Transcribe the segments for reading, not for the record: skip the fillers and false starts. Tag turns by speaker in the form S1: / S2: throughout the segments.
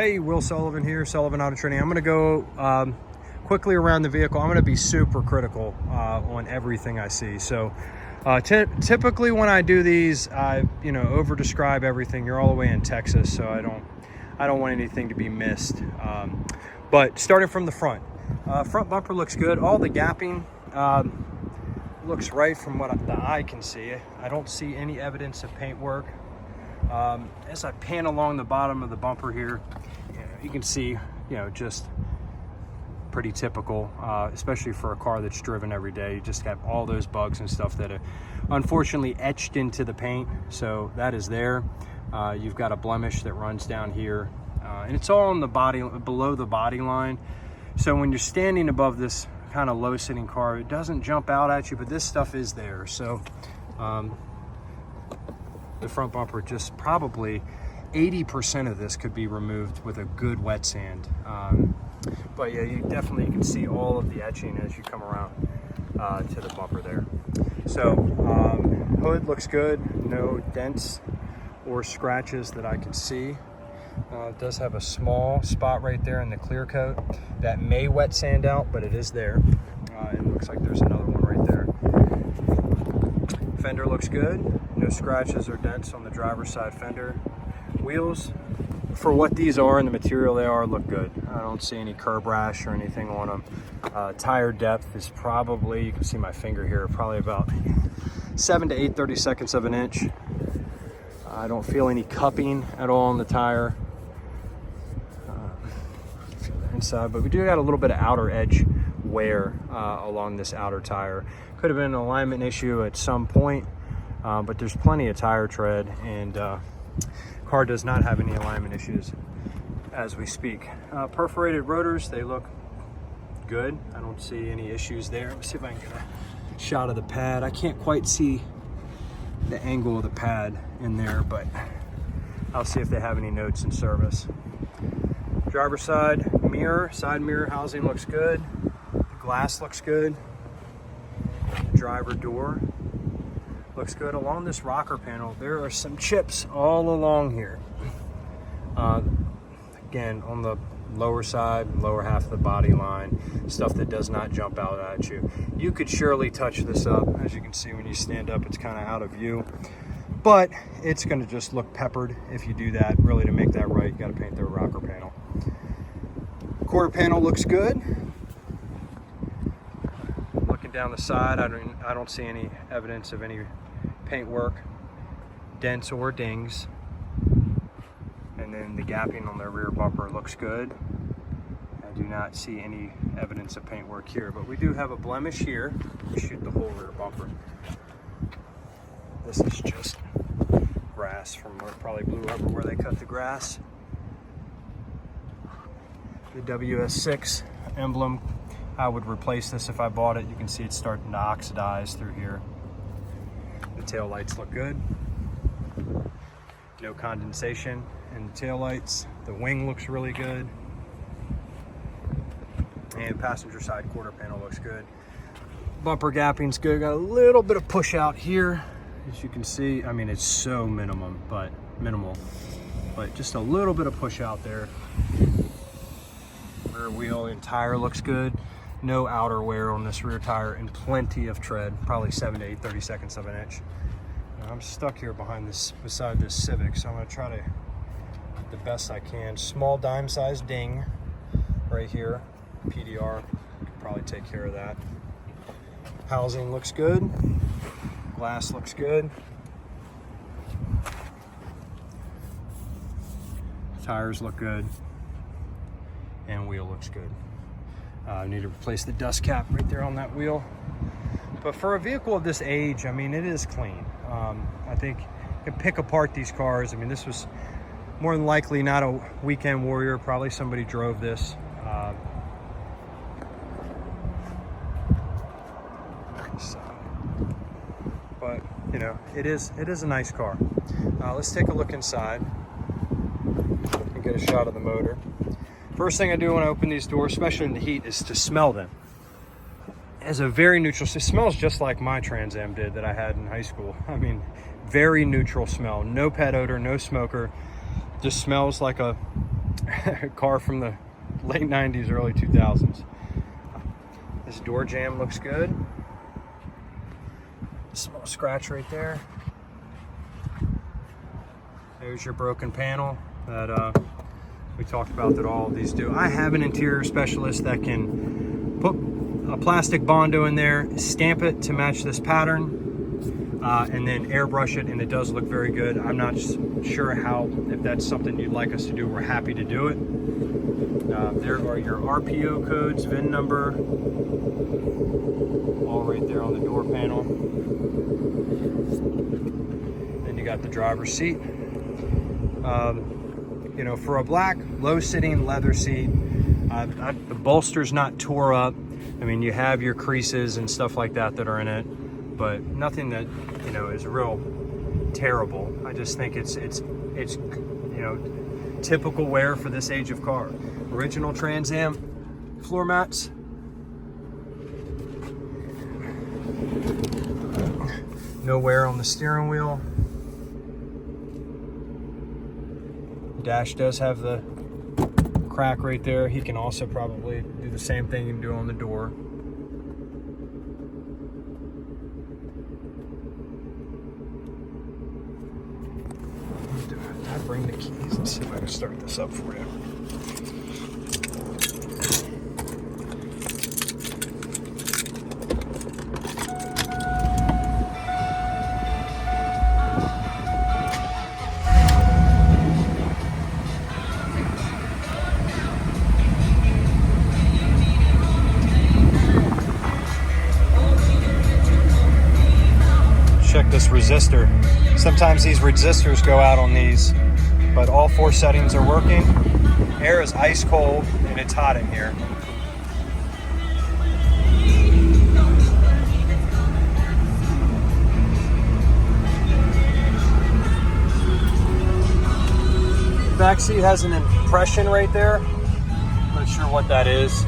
S1: Hey, Will Sullivan here, Sullivan Auto Training. I'm going to go quickly around the vehicle. I'm going to be super critical on everything I see. So typically when I do these, I over describe everything. You're all the way in Texas, so I don't want anything to be missed. But starting from the front bumper looks good. All the gapping looks right from what the eye can see. I don't see any evidence of paint work. As I pan along the bottom of the bumper here, you can see, just pretty typical, especially for a car that's driven every day. You just have all those bugs and stuff that are unfortunately etched into the paint. So that is there. You've got a blemish that runs down here, and it's all on the body, below the body line. So when you're standing above this kind of low sitting car, it doesn't jump out at you, but this stuff is there. So the front bumper, just probably 80% of this could be removed with a good wet sand. But yeah, you definitely can see all of the etching as you come around to the bumper there. So hood looks good, no dents or scratches that I can see. It does have a small spot right there in the clear coat that may wet sand out, but it is there. It looks like there's another one right there. Fender looks good, no scratches or dents on the driver's side fender. Wheels, for what these are and the material they are, look good. I don't see any curb rash or anything on them. Tire depth is probably, you can see my finger here, probably about 7 to 8/32 of an inch. I don't feel any cupping at all on the tire. Feel the inside, but we do got a little bit of outer edge wear along this outer tire. Could have been an alignment issue at some point, but there's plenty of tire tread, and car does not have any alignment issues as we speak. Perforated rotors, they look good. I don't see any issues there. Let's see if I can get a shot of the pad. I can't quite see the angle of the pad in there, but I'll see if they have any notes in service. Driver's side mirror, side mirror housing looks good. The glass looks good. Driver door looks good. Along this rocker panel, there are some chips all along here. Again, on the lower side, lower half of the body line, stuff that does not jump out at you. You could surely touch this up. As you can see, when you stand up, it's kind of out of view, but it's going to just look peppered if you do that. Really, to make that right, you got to paint the rocker panel. Quarter panel looks good. Looking down the side, I don't see any evidence of any paint work, dents or dings. And then the gapping on the rear bumper looks good. I do not see any evidence of paint work here, but we do have a blemish here. We shoot the whole rear bumper. This is just grass from where it probably blew over where they cut the grass. The WS6 emblem, I would replace this if I bought it. You can see it's starting to oxidize through here. The tail lights look good. No condensation in the tail lights. The wing looks really good. And passenger side quarter panel looks good. Bumper gapping's good. Got a little bit of push out here, as you can see. I mean, it's so minimal, but just a little bit of push out there. Rear wheel and tire looks good. No outer wear on this rear tire, and plenty of tread, probably 7 to 8/32 of an inch. Now, I'm stuck here beside this Civic, so I'm gonna try to the best I can. Small dime size ding right here. PDR could probably take care of that. Housing looks good. Glass looks good. Tires look good. And wheel looks good. I need to replace the dust cap right there on that wheel. But for a vehicle of this age, I mean, it is clean. I think you can pick apart these cars. I mean, this was more than likely not a weekend warrior. Probably somebody drove this. But it is a nice car. Let's take a look inside and get a shot of the motor. First thing I do when I open these doors, especially in the heat, is to smell them. It has a very neutral, it smells just like my Trans Am did that I had in high school. I mean, very neutral smell. No pet odor, no smoker. Just smells like a car from the late 90s, early 2000s. This door jamb looks good. Small scratch right there. There's your broken panel that we talked about that all of these do. I have an interior specialist that can put a plastic Bondo in there, stamp it to match this pattern, and then airbrush it, and it does look very good. I'm not sure if that's something you'd like us to do. We're happy to do it. There are your RPO codes, VIN number, all right there on the door panel. Then you got the driver's seat. You know, for a black low-sitting leather seat, the bolster's not tore up. I mean, you have your creases and stuff like that are in it, but nothing that, you know, is real terrible. I just think it's you know, typical wear for this age of car. Original Trans Am floor mats. No wear on the steering wheel. Dash does have the crack right there. He can also probably do the same thing you can do on the door. I bring the keys. Let's see if I can start this up for you. Check this resistor. Sometimes these resistors go out on these, but all 4 settings are working. Air is ice cold and it's hot in here. Back seat has an impression right there. Not sure what that is.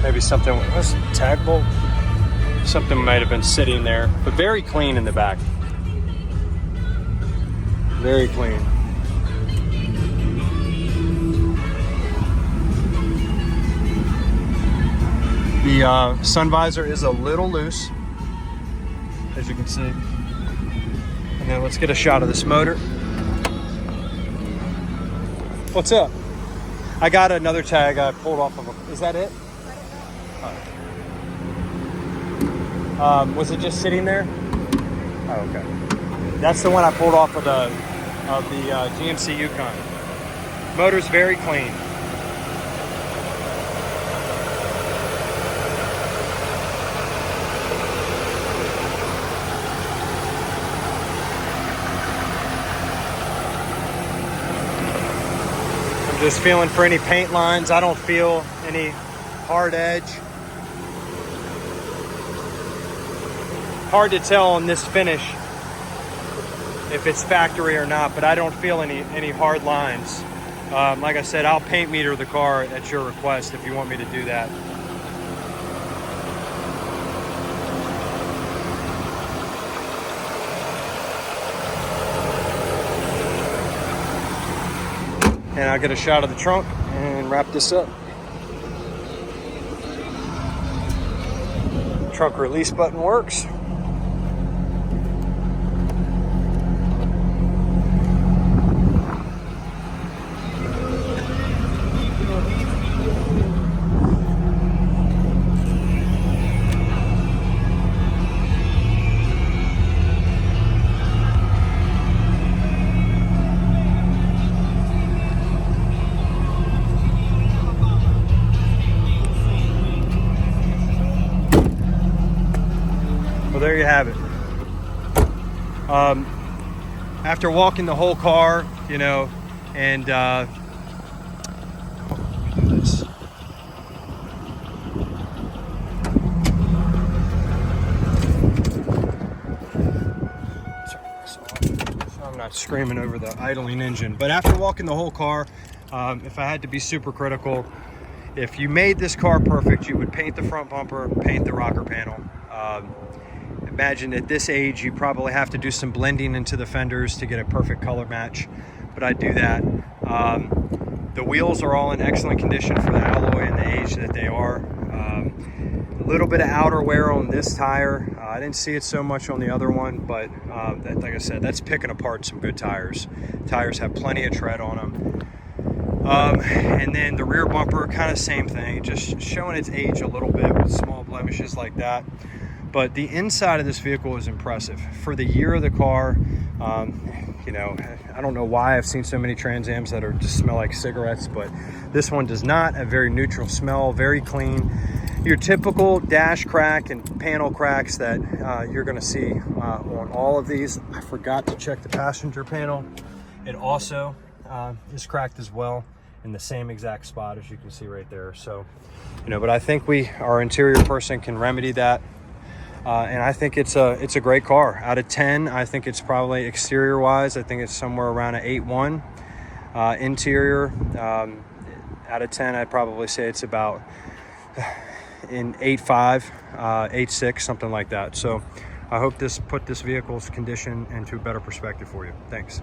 S1: Maybe something, what's the tag bolt? Something might have been sitting there, but very clean in the back. Very clean. The sun visor is a little loose, as you can see. And then let's get a shot of this motor. What's up? I got another tag I pulled off of a, is that it? Was it just sitting there? Oh, okay. That's the one I pulled off of the GMC Yukon. Motor's very clean. I'm just feeling for any paint lines. I don't feel any hard edge. Hard to tell on this finish if it's factory or not, but I don't feel any hard lines. Like I said, I'll paint meter the car at your request if you want me to do that. And I'll get a shot of the trunk and wrap this up. Trunk release button works. Well, there you have it. After walking the whole car, you know, and I'm not screaming over the idling engine, but after walking the whole car, if I had to be super critical, if you made this car perfect, you would paint the front bumper, paint the rocker panel. imagine at this age, you probably have to do some blending into the fenders to get a perfect color match, but I do that. The wheels are all in excellent condition for the alloy and the age that they are. A little bit of outer wear on this tire. I didn't see it so much on the other one, but like I said, that's picking apart some good tires. Tires have plenty of tread on them. And then the rear bumper, kind of same thing, just showing its age a little bit with small blemishes like that. But the inside of this vehicle is impressive. For the year of the car, you know, I don't know why I've seen so many Trans Ams that are just smell like cigarettes, but this one does not. A very neutral smell, very clean. Your typical dash crack and panel cracks that you're gonna see on all of these. I forgot to check the passenger panel. It also is cracked as well in the same exact spot as you can see right there. So, you know, but I think our interior person can remedy that. And I think it's a great car. Out of 10, I think it's probably exterior wise, I think it's somewhere around an 8.1. Interior, out of 10, I'd probably say it's about in 8.5, 8.6, something like that. So I hope this put this vehicle's condition into a better perspective for you. Thanks.